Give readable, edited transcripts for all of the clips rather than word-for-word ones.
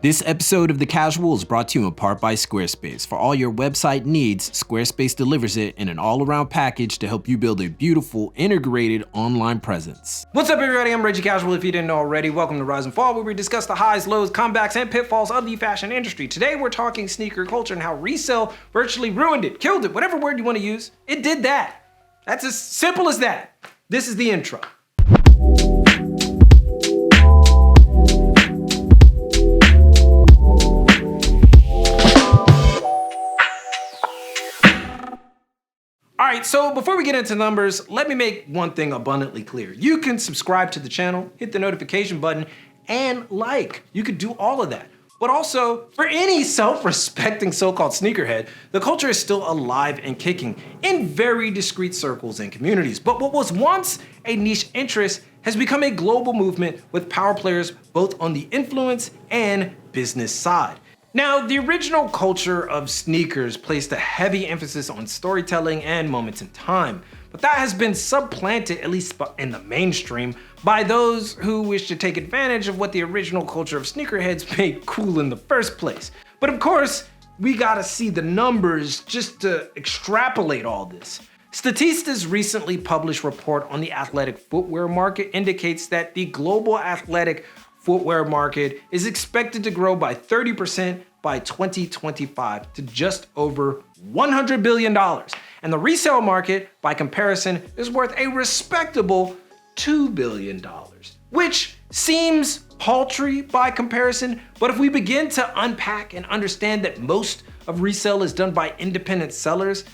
This episode of The Casual is brought to you in part by Squarespace. For all your website needs, Squarespace delivers it in an all-around package to help you build a beautiful, integrated online presence. What's up, everybody? I'm Reggie Casual. If you didn't know already, welcome to Rise and Fall, where we discuss the highs, lows, comebacks, and pitfalls of the fashion industry. Today, we're talking sneaker culture and how resale virtually ruined it, killed it, whatever word you want to use. It did that. That's as simple as that. This is the intro. All right, so before we get into numbers, let me make one thing abundantly clear. You can subscribe to the channel, hit the notification button, and like. You could do all of that. But also, for any self-respecting so-called sneakerhead, the culture is still alive and kicking in very discrete circles and communities. But what was once a niche interest has become a global movement with power players both on the influence and business side. Now, the original culture of sneakers placed a heavy emphasis on storytelling and moments in time, but that has been supplanted, at least in the mainstream, by those who wish to take advantage of what the original culture of sneakerheads made cool in the first place. But of course, we gotta see the numbers just to extrapolate all this. Statista's recently published report on the athletic footwear market indicates that the global athletic footwear market is expected to grow by 30% by 2025 to just over $100 billion. And the resale market, by comparison, is worth a respectable $2 billion, which seems paltry by comparison. But if we begin to unpack and understand that most of resale is done by independent sellers,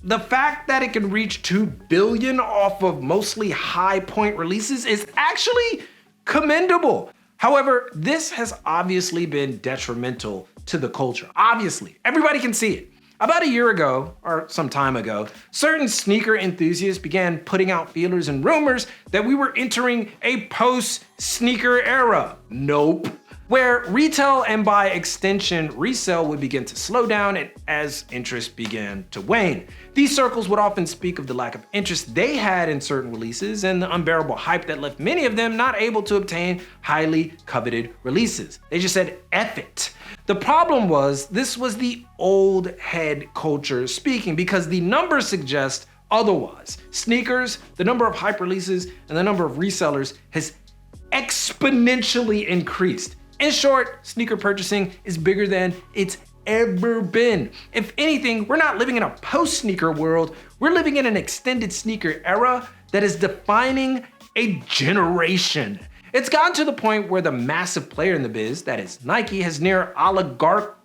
the fact that it can reach $2 billion off of mostly high point releases is actually commendable. However, this has obviously been detrimental to the culture. Obviously, everybody can see it. About a year ago, or some time ago, certain sneaker enthusiasts began putting out feelers and rumors that we were entering a post-sneaker era. Nope. Where retail and by extension, resale would begin to slow down as interest began to wane. These circles would often speak of the lack of interest they had in certain releases and the unbearable hype that left many of them not able to obtain highly coveted releases. They just said, F it. The problem was, this was the old head culture speaking because the numbers suggest otherwise. Sneakers, the number of hype releases, and the number of resellers has exponentially increased. In short, sneaker purchasing is bigger than it's ever been. If anything, we're not living in a post-sneaker world, we're living in an extended sneaker era that is defining a generation. It's gotten to the point where the massive player in the biz, that is Nike, has near oligarchical,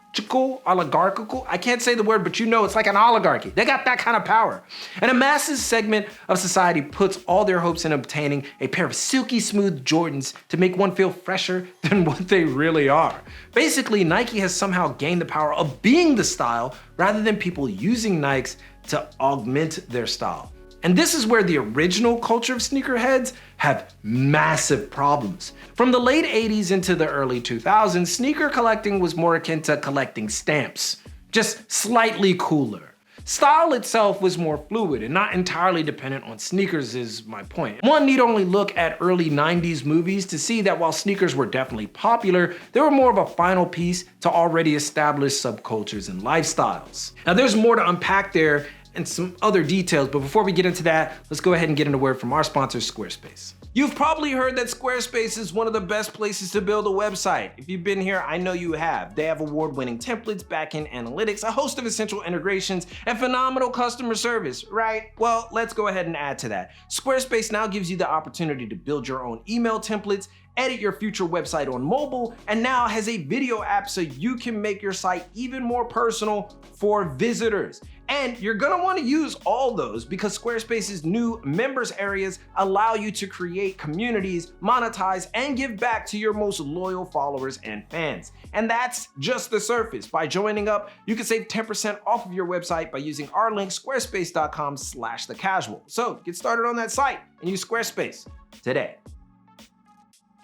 I can't say the word, but you know it's like an oligarchy. They got that kind of power. And a massive segment of society puts all their hopes in obtaining a pair of silky smooth Jordans to make one feel fresher than what they really are. Basically, Nike has somehow gained the power of being the style rather than people using Nikes to augment their style. And this is where the original culture of sneakerheads have massive problems. From the late 80s into the early 2000s, sneaker collecting was more akin to collecting stamps, just slightly cooler. Style itself was more fluid and not entirely dependent on sneakers is my point. One need only look at early 90s movies to see that while sneakers were definitely popular, they were more of a final piece to already established subcultures and lifestyles. Now there's more to unpack there and some other details, but before we get into that, let's go ahead and get into a word from our sponsor, Squarespace. You've probably heard that Squarespace is one of the best places to build a website. If you've been here, I know you have. They have award-winning templates, backend analytics, a host of essential integrations, and phenomenal customer service, right? Well, let's go ahead and add to that. Squarespace now gives you the opportunity to build your own email templates, edit your future website on mobile, and now has a video app so you can make your site even more personal for visitors. And you're gonna wanna use all those because Squarespace's new members areas allow you to create communities, monetize, and give back to your most loyal followers and fans. And that's just the surface. By joining up, you can save 10% off of your website by using our link, squarespace.com/thecasual. So get started on that site and use Squarespace today.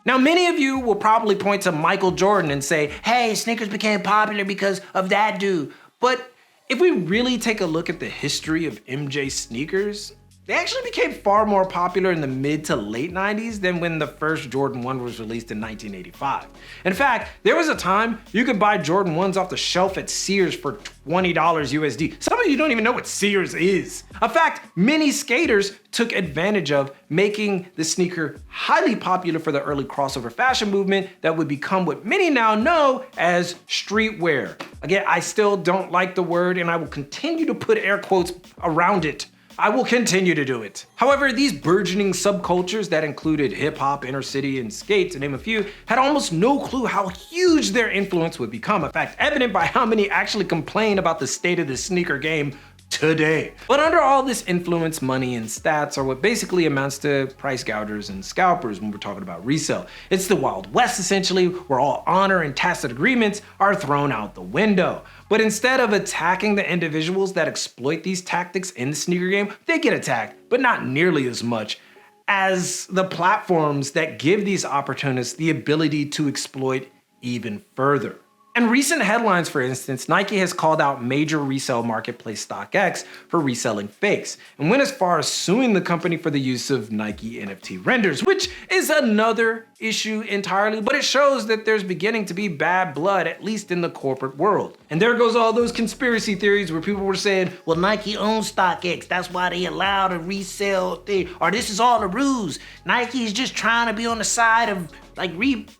Now, many of you will probably point to Michael Jordan and say, hey, sneakers became popular because of that dude. But if we really take a look at the history of MJ sneakers, they actually became far more popular in the mid to late 90s than when the first Jordan 1 was released in 1985. In fact, there was a time you could buy Jordan 1s off the shelf at Sears for $20 USD. Some of you don't even know what Sears is. A fact many skaters took advantage of, making the sneaker highly popular for the early crossover fashion movement that would become what many now know as streetwear. Again, I still don't like the word, and I will continue to put air quotes around it. I will continue to do it. However, these burgeoning subcultures that included hip hop, inner city, and skate, to name a few, had almost no clue how huge their influence would become. In fact, evident by how many actually complain about the state of the sneaker game today. But under all this influence, money and stats are what basically amounts to price gougers and scalpers when we're talking about resale. It's the Wild West, essentially, where all honor and tacit agreements are thrown out the window. But instead of attacking the individuals that exploit these tactics in the sneaker game, they get attacked, but not nearly as much as the platforms that give these opportunists the ability to exploit even further. In recent headlines, for instance, Nike has called out major resale marketplace StockX for reselling fakes, and went as far as suing the company for the use of Nike NFT renders, which is another issue entirely, but it shows that there's beginning to be bad blood, at least in the corporate world. And there goes all those conspiracy theories where people were saying, well, Nike owns StockX, that's why they allow the resale thing, or this is all a ruse. Nike's just trying to be on the side of like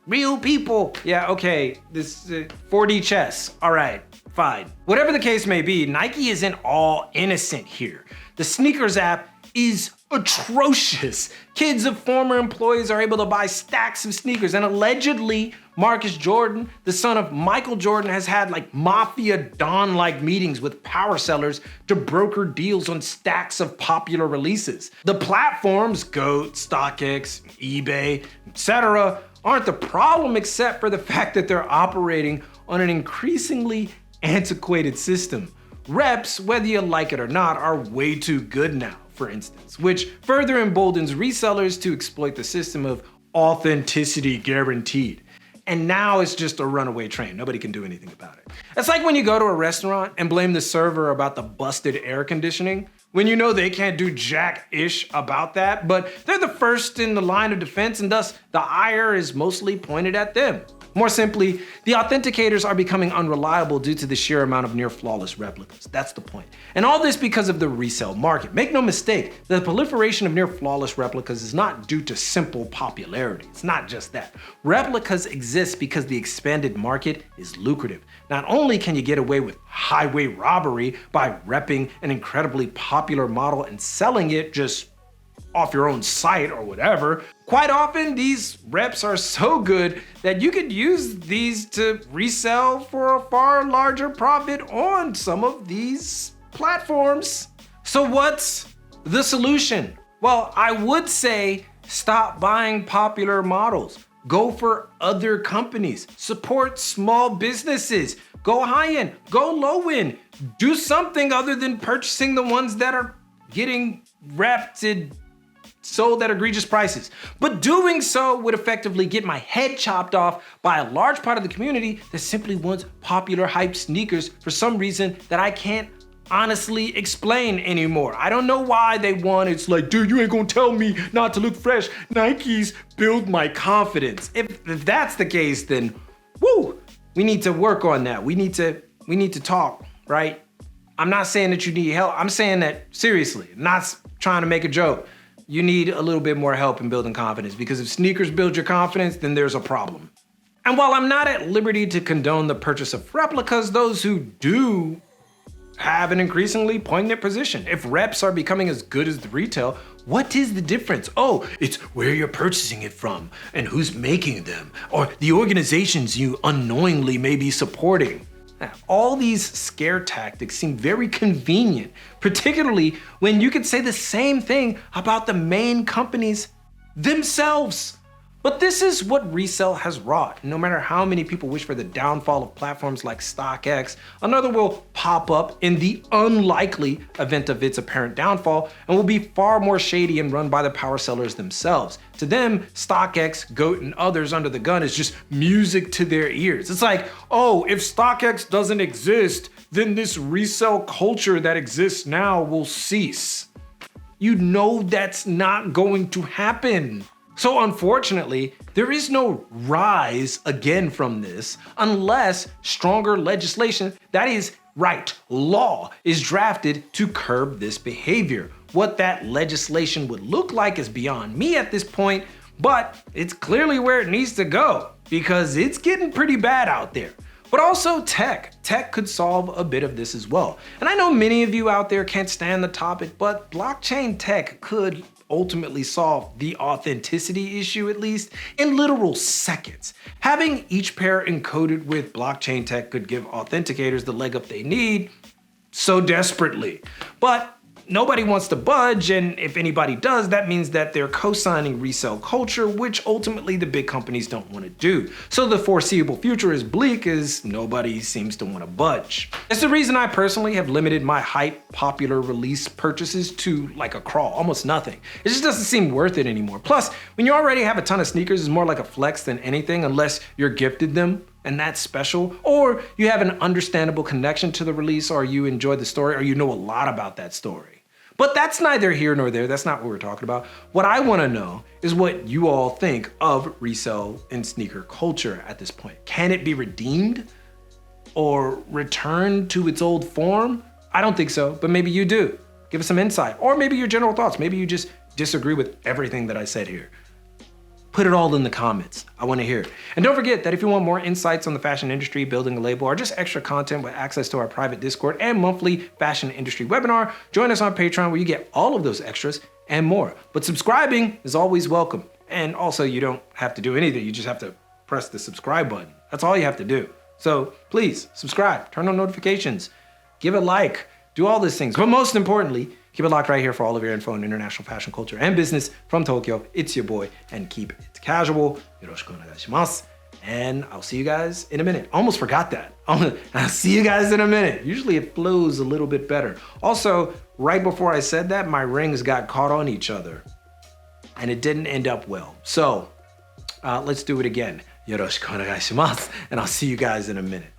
real people. Yeah, okay, this 4D chess. All right, fine. Whatever the case may be, Nike isn't all innocent here. The sneakers app is atrocious. Kids of former employees are able to buy stacks of sneakers, and allegedly Marcus Jordan, the son of Michael Jordan, has had like mafia don-like meetings with power sellers to broker deals on stacks of popular releases. The platforms, GOAT, StockX, eBay, etc., aren't the problem, except for the fact that they're operating on an increasingly antiquated system. Reps, whether you like it or not, are way too good now, for instance, which further emboldens resellers to exploit the system of authenticity guaranteed. And now it's just a runaway train. Nobody can do anything about it. It's like when you go to a restaurant and blame the server about the busted air conditioning, when you know they can't do jack-ish about that, but they're the first in the line of defense, and thus the ire is mostly pointed at them. More simply, the authenticators are becoming unreliable due to the sheer amount of near-flawless replicas. That's the point. And all this because of the resale market. Make no mistake, the proliferation of near-flawless replicas is not due to simple popularity. It's not just that. Replicas exist because the expanded market is lucrative. Not only can you get away with highway robbery by repping an incredibly popular model and selling it just off your own site or whatever, quite often these reps are so good that you could use these to resell for a far larger profit on some of these platforms. So what's the solution? Well, I would say stop buying popular models. Go for other companies. Support small businesses. Go high end, go low end. Do something other than purchasing the ones that are getting repped and sold at egregious prices. But doing so would effectively get my head chopped off by a large part of the community that simply wants popular hype sneakers for some reason that I can't honestly explain anymore. I don't know why they want it. It's like, dude, you ain't gonna tell me not to look fresh. Nike's build my confidence. If that's the case, then woo, we need to work on that. We need to talk, right? I'm not saying that you need help. I'm saying that seriously, not trying to make a joke. You need a little bit more help in building confidence, because if sneakers build your confidence, then there's a problem. And while I'm not at liberty to condone the purchase of replicas, those who do have an increasingly poignant position. If reps are becoming as good as the retail, what is the difference? Oh, it's where you're purchasing it from and who's making them, or the organizations you unknowingly may be supporting. Now, all these scare tactics seem very convenient, particularly when you could say the same thing about the main companies themselves. But this is what resale has wrought. No matter how many people wish for the downfall of platforms like StockX, another will pop up in the unlikely event of its apparent downfall and will be far more shady and run by the power sellers themselves. To them, StockX, GOAT, and others under the gun is just music to their ears. It's like, oh, if StockX doesn't exist, then this resale culture that exists now will cease. You know that's not going to happen. So unfortunately, there is no rise again from this unless stronger legislation, that is right, law, is drafted to curb this behavior. What that legislation would look like is beyond me at this point, but it's clearly where it needs to go because it's getting pretty bad out there. But also tech could solve a bit of this as well. And I know many of you out there can't stand the topic, but blockchain tech could ultimately solve the authenticity issue, at least in literal seconds. Having each pair encoded with blockchain tech could give authenticators the leg up they need so desperately. But nobody wants to budge, and if anybody does, that means that they're co-signing resale culture, which ultimately the big companies don't want to do. So the foreseeable future is bleak as nobody seems to want to budge. It's the reason I personally have limited my hype popular release purchases to like a crawl, almost nothing. It just doesn't seem worth it anymore. Plus, when you already have a ton of sneakers, it's more like a flex than anything unless you're gifted them. And that's special, or you have an understandable connection to the release, or you enjoy the story, or you know a lot about that story. But that's neither here nor there. That's not what we're talking about. What I want to know is what you all think of resale and sneaker culture at this point. Can it be redeemed or returned to its old form? I don't think so, but maybe you do. Give us some insight, or maybe your general thoughts. Maybe you just disagree with everything that I said here. Put it all in the comments. I want to hear it. And don't forget that if you want more insights on the fashion industry, building a label, or just extra content with access to our private Discord and monthly fashion industry webinar, join us on Patreon where you get all of those extras and more. But subscribing is always welcome. And also you don't have to do anything. You just have to press the subscribe button. That's all you have to do. So please subscribe, turn on notifications, give a like, do all these things. But most importantly, keep it locked right here for all of your info on international fashion culture and business from Tokyo. It's your boy, and keep it casual. Yoroshiku onegaishimasu. And I'll see you guys in a minute. Almost forgot that. I'll see you guys in a minute. Usually it flows a little bit better. Also, right before I said that, my rings got caught on each other and it didn't end up well. So let's do it again. Yoroshiku onegaishimasu. And I'll see you guys in a minute.